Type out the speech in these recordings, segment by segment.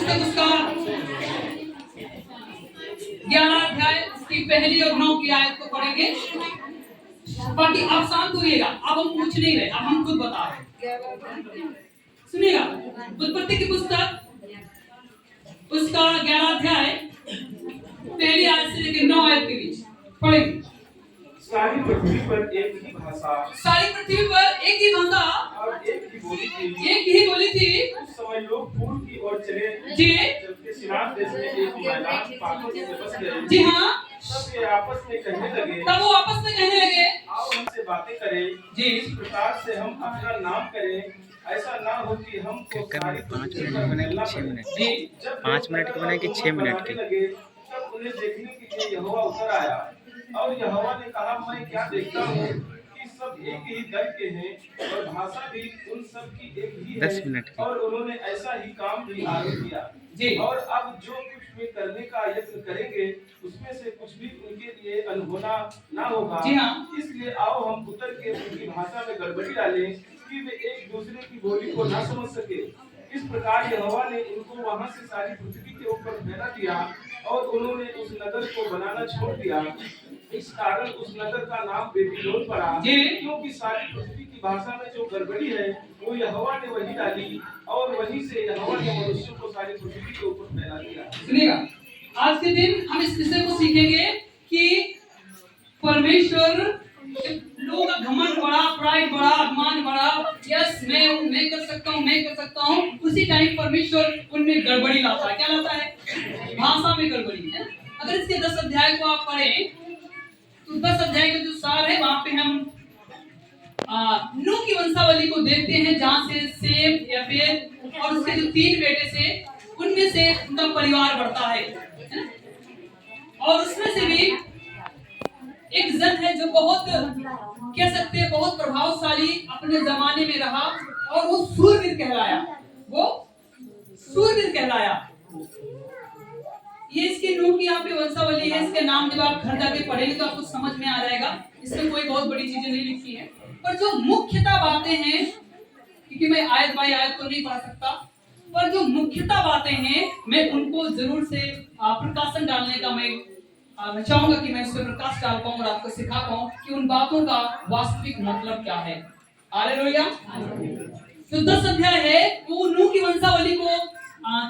पुस्तक उसका 11 अध्याय की पहली और 9 की आयत को पढ़ेंगे। बाकी आप शांत होइएगा, अब हम पूछ नहीं रहे, अब हम खुद बता रहे। सुनिएगा, उत्पत्ति की पुस्तक उसका 11 अध्याय पहली आयत से लेकर 9 आयत के बीच पढ़ेंगे। सारी पृथ्वी पर एक ही भाषा, सारी पृथ्वी पर एक ही भाषा और एक ही बोली थी। एक ही बोली थी। उस समय लोग पूर्व की ओर चले, जी जबकि सिनार देश में एक मैदान पाथर से बस गए। जी हाँ। तब वे आपस में कहने लगे, तब वो आपस में कहने लगे, आओ हमसे बातें करें, जी इस प्रकार से हम अपना नाम करें। ऐसा ना हो कि हम तो सारी 5 मिनट की बने कि 6 मिनट जी की, 5 मिनट की बने कि 6 मिनट की। लगे, तब उन्हें देखने के लिए यहोवा उतर आया, और यहोवा ने कहा, मैं क्या देखता हूँ कि सब एक ही दल के हैं, और भाषा भी उन सब की एक ही 10 है, मिनट की। और उन्होंने ऐसा ही काम भी आगे किया। जी। और अब जो कुछ वे करने का यत्न करेंगे, उसमें से कुछ भी उनके लिए अनहोना ना होगा। जी हाँ। इसलिए आओ हम उतर के उनकी भाषा में गड़बड़ी डालें कि वे एक दूसरे की बोली को ना समझ सके। इस प्रकार यहोवा ने उनको वहां से सारी पृथ्वी के ऊपर फैला दिया, और उन्होंने उस नगर को बनाना छोड़ दिया। इस कारण उस नगर का नाम बेबीलोन पड़ा, क्योंकि सारी पृथ्वी की भाषा में जो गड़बड़ी है वो यहोवा ने वही डाली, और वहीं से यहोवा ने मनुष्यों को सारी पृथ्वी के ऊपर फैला दिया। सुनिएगा, आज के दिन हम इस विषय को सीखेंगे कि परमेश्वर, लोगों का घमंड बड़ा, प्राइड बड़ा, अभिमान बड़ा, यस मैं हूँ, मैं कर सकता हूँ, मैं कर सकता हूँ। उसी टाइम परमेश्वर उनमें गड़बड़ी लाता है। क्या लाता है? भाषा में गड़बड़ी है। अगर इसके 10 अध्याय को आप पढ़ें तो 10 अध्याय का जो सार है वहां पे हम नूह की वंशावली को देखते हैं, जहां से सेम, याफेत और उसके जो 3 बेटे थे उनमें से उनका परिवार बढ़ता है। और उसमें से भी एक जन है जो बहुत, कह सकते हैं, बहुत प्रभावशाली अपने जमाने में रहा, और वो सूरवीर कहलाया। वो सूरवीर कहलाया। ये इसकी नूह की यहाँ पे वंशावली है। इसके नाम जब आप घर जाके पढ़ेंगे तो आपको समझ में आ जाएगा। इसमें कोई बहुत बड़ी चीजें नहीं लिखी है, पर जो मुख्यतः बातें हैं, क्योंकि मैं आयत बाय आयत तो नहीं पढ़ सकता, पर जो मुख्यतः बातें हैं मैं उनको जरूर से प्रकाशन डालने का मैं चाहूंगा कि मैं उस पर प्रकाश डाल पाऊं और आपको सिखा पाऊं कि उन बातों का वास्तविक मतलब क्या है। हालेलुया। तो 10 अध्याय है वो नूह की वंशावली को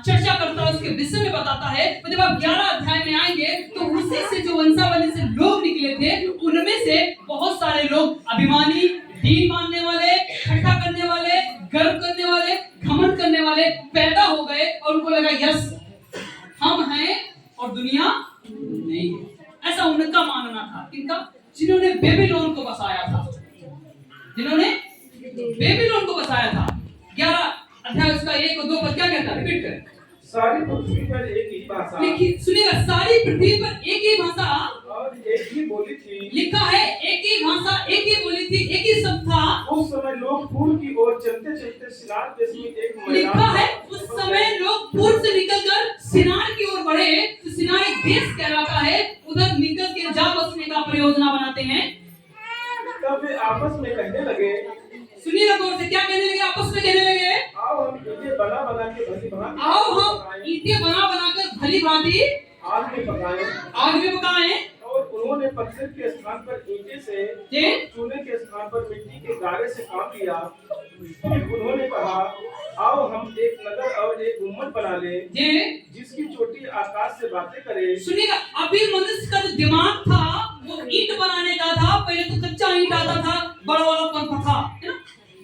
चर्चा करता है, उसके विषय में बताता है। तो जब आप 11 अध्याय में आएंगे तो उसी से जो वंशावली से लोग निकले थे उनमें से बहुत सारे लोग अभिमानी, दीन मानने वाले, ठट्ठा करने वाले, गर्व करने वाले, घमंड करने वाले पैदा हो गए, और उनको लगा यस हम हैं और दुनिया नहीं है। ऐसा उनका मानना था। किनका? जिन्होंने बेबीलोन को बसाया था, जिन्होंने बेबीलोन को बसाया था। 11 अध्याय उसका 1 और 2 पद क्या कहता है? रिपीट करें। सारी पृथ्वी पर एक ही भाषा, सुनिएगा, सारी पृथ्वी पर एक ही भाषा और एक ही बोली थी। लिखा है, एक ही भाषा, एक ही बोली थी, एक ही शब्द था। उस समय लोग पूर्व की ओर चलते चलते सिनार देश में एक मैदान, लिखा है उस समय लोग पूर्व से निकलकर सिनार की ओर बढ़े। तो सिनार एक देश कहलाता है, उधर निकल के जा बसने का परियोजना बनाते हैं। तब वे आपस में कहने लगे, सुनिएगा गौर से, क्या कहने लगे? आपस में कहने लगे, आओ हम ईंटें बना बना के भली भांति, आओ हम ईंटें बना बनाकर भली भांति आग में पकाएं। आग में पकाएं। और उन्होंने पत्थर के स्थान पर ईंटे से, चूने के स्थान पर मिट्टी के गारे से काम लिया। फिर उन्होंने कहा, आओ हम एक नगर और एक गुम्मट बना लें, जिसकी चोटी आकाश से बातें करे। सुनिएगा, अभी मनुष्य का जो दिमाग था वो ईंट बनाने का था। पहले तो कच्चा ईंट आता था, बड़ा वाला पंखा था, है ना?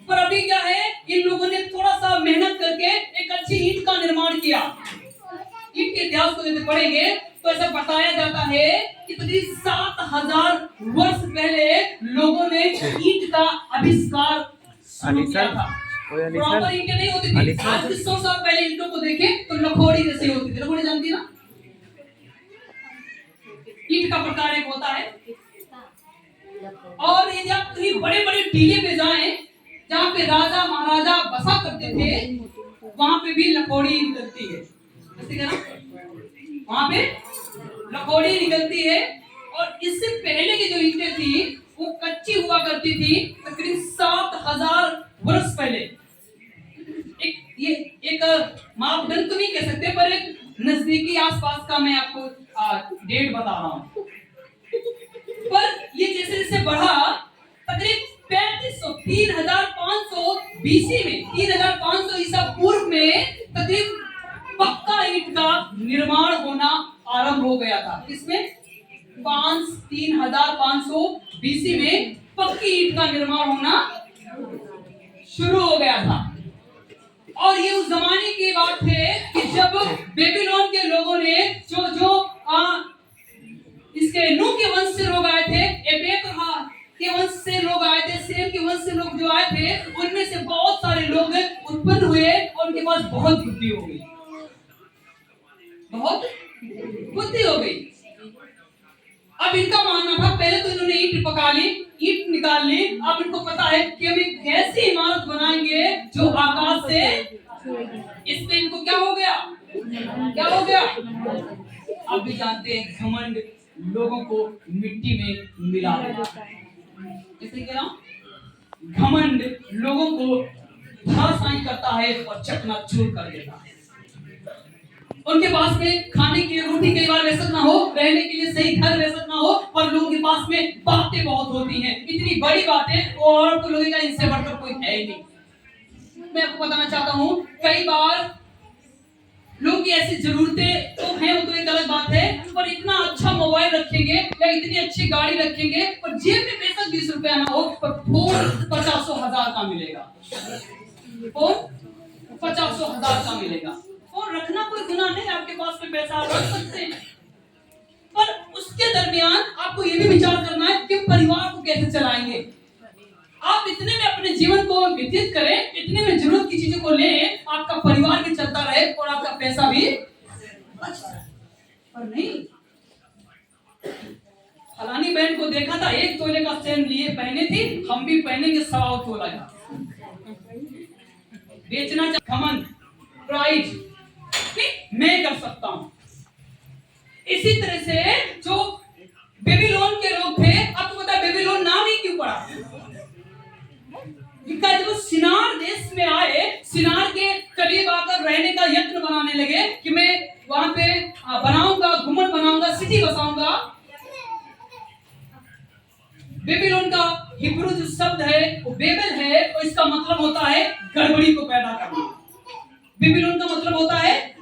पर अभी क्या है, इन लोगों ने थोड़ा सा मेहनत करके एक अच्छी ईंट का निर्माण किया। ईंट के इतिहास को यदि पढ़ेंगे तो ऐसा बताया जाता है कि तकरीबन 7000 वर्ष पहले लोगों ने ईंट का आविष्कार शुरू किया था। प्रॉपर ईंटें नहीं होती थी। आज से 100 साल पहले ईंटों को देखें तो लखोड़ी जैसी होती थी। लखोड़ी जानती ना? ईंट का प्रकार एक होता है। और यदि आप कहीं बड़े-बड़े टीले पे जाएं जहाँ पे राजा महाराजा बसा करते थे, वहां पे भी लखोड़ी निकलती है। वहां पे लखोड़ी निकलती है। और इससे पहले की जो ईंटें थी वो कच्ची हुआ करती थी। तकरीबन 7000 वर्ष पहले एक ये एक मापदंड तो नहीं कह सकते, पर एक नजदीकी आसपास का मैं आपको डेट बता रहा हूं। पर ये जैसे जैसे बढ़ा, तकरीब 3500 बीसी में, 3500 ईसा पूर्व में तकरीब पक्का ईंट का निर्माण होना आरंभ हो गया था। इसमें 3500 बीसी में पक्की ईंट का निर्माण होना शुरू हो गया था। और ये उस जमाने की बात है कि जब बेबीलोन के लोगों ने जो इसके नूह के वंश से लोग आए थे, एबेक के वंश से लोग आए थे, सेम के वंश से लोग जो आए थे, उनमें से बहुत सारे लोग उत्पन्न हुए और उनके पास बहुत बुद्धि हो गई, बहुत बुद्धि हो गई। अब इनका मानना था, पहले तो इन्होंने ईंट पका ली, ईंट निकाल ली, अब इनको पता है कि हम एक ऐसी इमारत बनाएंगे जो आकाश से, इससे इनको क्या हो गया, क्या हो गया? आप भी जानते हैं घमंड लोगों को मिट्टी में मिला देता है। कैसे कह रहा हूं? घमंड लोगों को धराशायी करता है और चकनाचूर कर देता है। उनके पास में खाने के लिए रोटी कई बार बेशक ना हो, रहने के लिए सही घर बेशक ना हो, पर लोगों के पास में बातें बहुत होती हैं, इतनी बड़ी बातें, और तो लोगों का इनसे बढ़कर कोई है ही नहीं। मैं आपको बताना चाहता हूँ, कई बार लोगों की ऐसी जरूरतें तो हैं, वो तो एक अलग बात है, पर इतना अच्छा मोबाइल रखेंगे या इतनी अच्छी गाड़ी रखेंगे, पर जेब में बेशक 20 रुपया ना हो, पर फोन 50,000 का मिलेगा, फोन 50,000 का मिलेगा। और रखना कोई गुनाह नहीं, आपके पास में पैसा आप रख सकते हैं, पर उसके दरमियान आपको ये भी विचार करना है कि परिवार को कैसे चलाएंगे। आप इतने में अपने जीवन को व्यतीत करें, इतने में जरूरत की चीजों को लें, आपका परिवार भी चलता रहे और आपका पैसा भी बचता रहे। पर नहीं, फलानी बहन को देखा था, 1 तोले का चेन लिए पहने थी, हम भी पहनेंगे 1.25 तोला का। बेचना घमंड, प्राइड, मैं कर सकता हूं। इसी तरह से जो बेबीलोन के लोग थे, आपको पता है बेबीलोन नाम ही क्यों पड़ा? इनका जब सिनार देश में आए, सिनार के करीब आकर रहने का यत्न बनाने लगे कि मैं वहां पे बनाऊंगा, गुम्बद बनाऊंगा, सिटी बसाऊंगा। बेबीलोन का हिब्रू जो शब्द है वो बेबेल है, और इसका मतलब होता है गड़बड़ी को पैदा करना। बेबीलोन का मतलब होता है